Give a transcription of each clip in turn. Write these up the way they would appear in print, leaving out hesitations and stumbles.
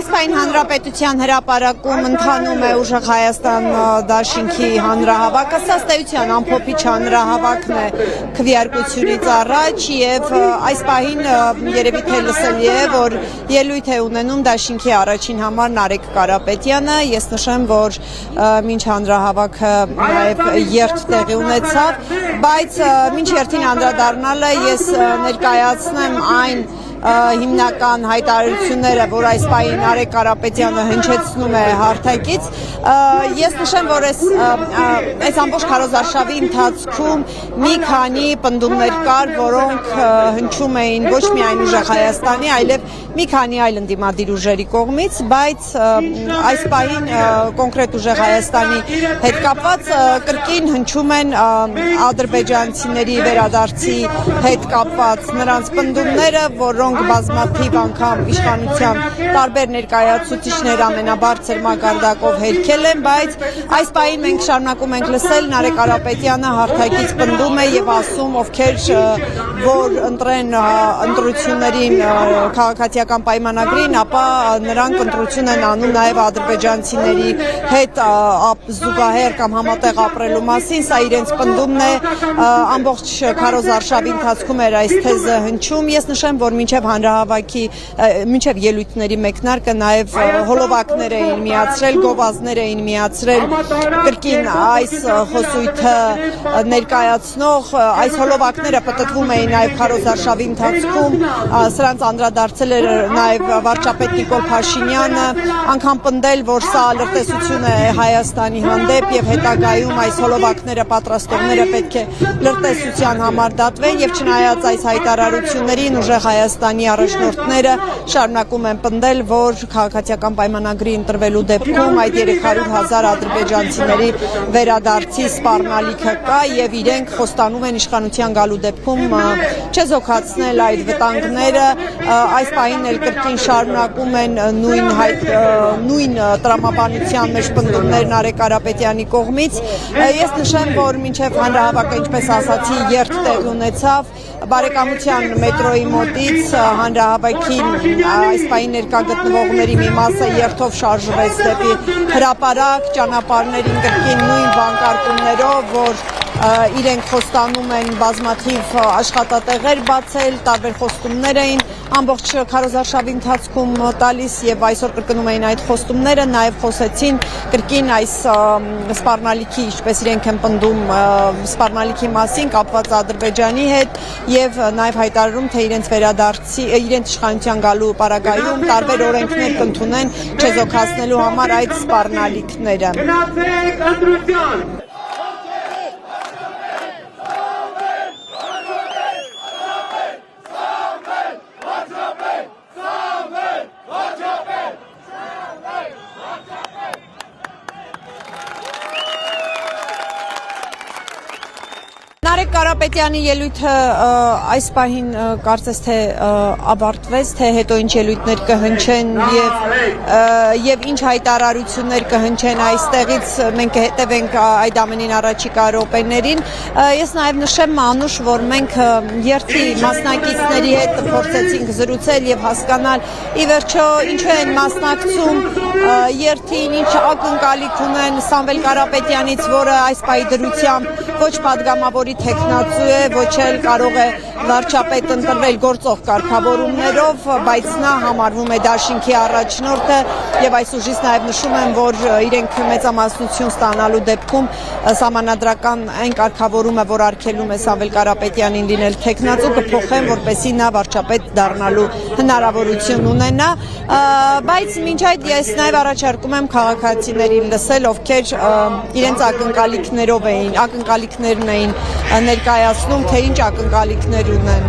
Այս պայն հանրապետության հրապարակում ընթանում է ուժեղ Հայաստան դաշինքի հանրահավաքը, սաստեյության ամփոփիչ հանրահավաքն է քվեարկությունից առաջ եւ այս պահին երևի թե լսելի է, որ ելույթ է ունենում դաշինքի առաջին համար Նարեկ Կարապետյանը, ես նշեմ, որ մինչ հանրահավաքը նաեւ երթ տեղի ունեցավ, բայց մինչ երթին անդրադառնալը ես ներկայացնեմ այն հիմնական հայտարարությունները, որ այս պահին Նարեկ Կարապետյանը հնչեցնում է հարթակից, ես նշեմ, որ այս ամբողջ քարոզարշավի ընթացքում մի քանի պնդումներ կար, որոնք հնչում էին ոչ միայն ուժեղ Հայաստանի, այլև մի քանի այլ ընդդիմադիր ուժերի կողմից, բայց այս պահին կոնկրետ ուժեղ Հայաստանի հետ կապված կրկին հնչում են ադրբեջանցիների վերադարձի հետ կապված նրանց պնդումները, որոնք բազմաթիվ անգամ իշխանության տարբեր ներկայացուցիչներ ամենաբարձր մակարդակով հերքել են, բայց այս պահին մենք շարունակում ենք լսել Նարեկ Կարապետյանը հարթակից պնդում է եւ ասում, ովքեր որ ընտրեն ընտրություններին քաղաքացիական պայմանագրին, ապա նրանք ընտրություն են անում նաեւ ադրբեջանցիների հետ զուգահեռ կամ համատեղ ապրելու մասին, սա իրենց պնդումն է, ամբողջ քարոզարշավի ընթացքում էր այս թեզը հնչում, ես նշեմ, որ մինչև հանրահավաքի, մինչև ելույթների մեկնարկը նաև հոլովակներ էին միացրել, գովազդներ էին միացրել կրկին այս խոսույթը ներկայացնող, այս հոլովակները պտտվում էին նաև քարոզարշավի ընթացքում, սրանց անդրադարձել էր նաև վարչապետ Նիկոլ Փաշինյանը, անգամ պնդել, որ սա լրտեսություն է Հայաստանի հանդեպ եւ հետագայում այս հոլովակները պատրաստողները պետք է լրտեսության համար դատվեն եւ չնայած այս հայտարարություններին ուժեղ Հայաստանի առաջնորդները շարունակում են պնդել, որ քաղաքացիական պայմանագրի ընտրվելու դեպքում այդ 300,000 ադրբեջանցիների վերադարձի սպառնալիքը կա եւ իրենք խոստանում են իշխանության գալու դեպքում չեզոքացնել այդ վտանգները, այս պահին էլ կրկին շարունակում են նույն տրամաբանության մեջ պնդումներ Նարեկ Կարապետյանի կողմից, ես նշեմ, որ մինչև հանրահավաքը, ինչպես ասացի, երթ տեղ ունեցավ, բարեկամության մետրոյի մոտից հանրահավաքին այս պահին ներկա գտնվողների մի մասը երթով շարժվեց դեպի հրապարակ, ճանապարհներին կրկին նույն վանկարկումներով, որ իրենք խոստանում են բազմաթիվ աշխատատեղեր բացել, տարբեր խոստումներ էին ամբողջ քարոզարշավի ընթացքում տալիս եւ այսօր կրկնում էին այդ խոստումները, նաեւ խոսեցին կրկին այս սպառնալիքի, ինչպես իրենք են պնդում, սպառնալիքի մասին կապված Ադրբեջանի հետ եւ նաեւ հայտարարում, թե իրենց վերադարձի, իրենց իշխանության գալու պարագայում տարբեր օրենքներ կընդունեն չեզոքացնելու համար այդ սպառնալիքները։ Նարեկ Կարապետյանի ելույթը այս պահին կարծես թե ավարտվեց, թե հետո ինչ ելույթներ կհնչեն եւ ինչ հայտարարություններ կհնչեն այստեղից, մենք կհետևենք այդ ամենին առաջիկա րոպեներին, ես նաեւ նշեմ Մանուշ, որ մենք երթի մասնակիցների հետ փորձեցինք զրուցել եւ հասկանալ ի վերջո ինչու են մասնակցում երթին, ինչ ակնկալիք ունեն Սամվել Կարապետյանից, որը այս պահի դրությամբ ոչ падգամավորի թեկնածու է, ոչ էլ կարող է վարչապետ ընտրվել գործող կարգավորումներով, բայց նա համարվում է դաշինքի առաջնորդը եւ այս ուժից նաեւ նշում են, որ իրենք մեծամասնություն ստանալու դեպքում սահմանադրական այն կարգավորումը, որ արգելում է Սամվել Կարապետյանին լինել թեկնածու, կփոխեն, որպեսզի նա վարչապետ դառնալու հնարավորություն ունենա, բայց մինչ այդ ես նաեւ առաջարկում եմ քաղաքացիներին լսել, ովքեր իրենց ակնկալիքներն էին ներկայացնում, թե ինչ ակնկալիքներ ունեն։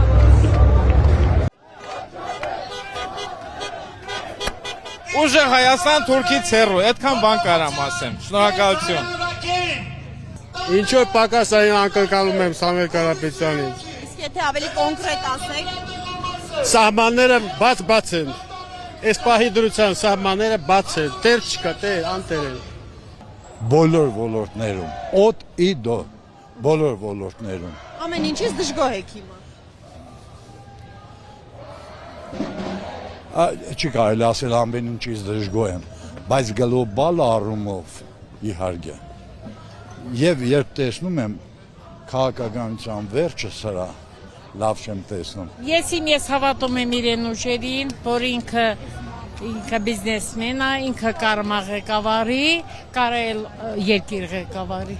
Ուժեղ Հայաստան Թուրքից հեռու, այդքան բան կարամ ասեմ։ Շնորհակալություն։ Ինչու պակաս այն ակնկալում եմ Սամվել Կարապետյանին։ Իսկ եթե ավելի կոնկրետ ասեք։ Սահմանները բաց են։ Այս պահի դրության սահմանները բաց են, տեր չկա, տեր, անտեր են։ Բոլոր ոլորտներում, օդ ի դո, բոլոր ոլորտներում։ Ամեն ինչից դժգոհ եք հիմա։ Չի կարելի ասել ամեն ինչից դժգոհ եմ, բայց գլոբալ առումով իհարկե։ Եվ երբ տեսնում եմ քաղաքականության վերջը սրա, լավ չեմ տեսնում։ Ես հավատում եմ իրեն ուժերին, որ ինքը բիզնեսմեն է, ինքը կարող է ղեկավարի, կարող է երկիր ղեկավարի։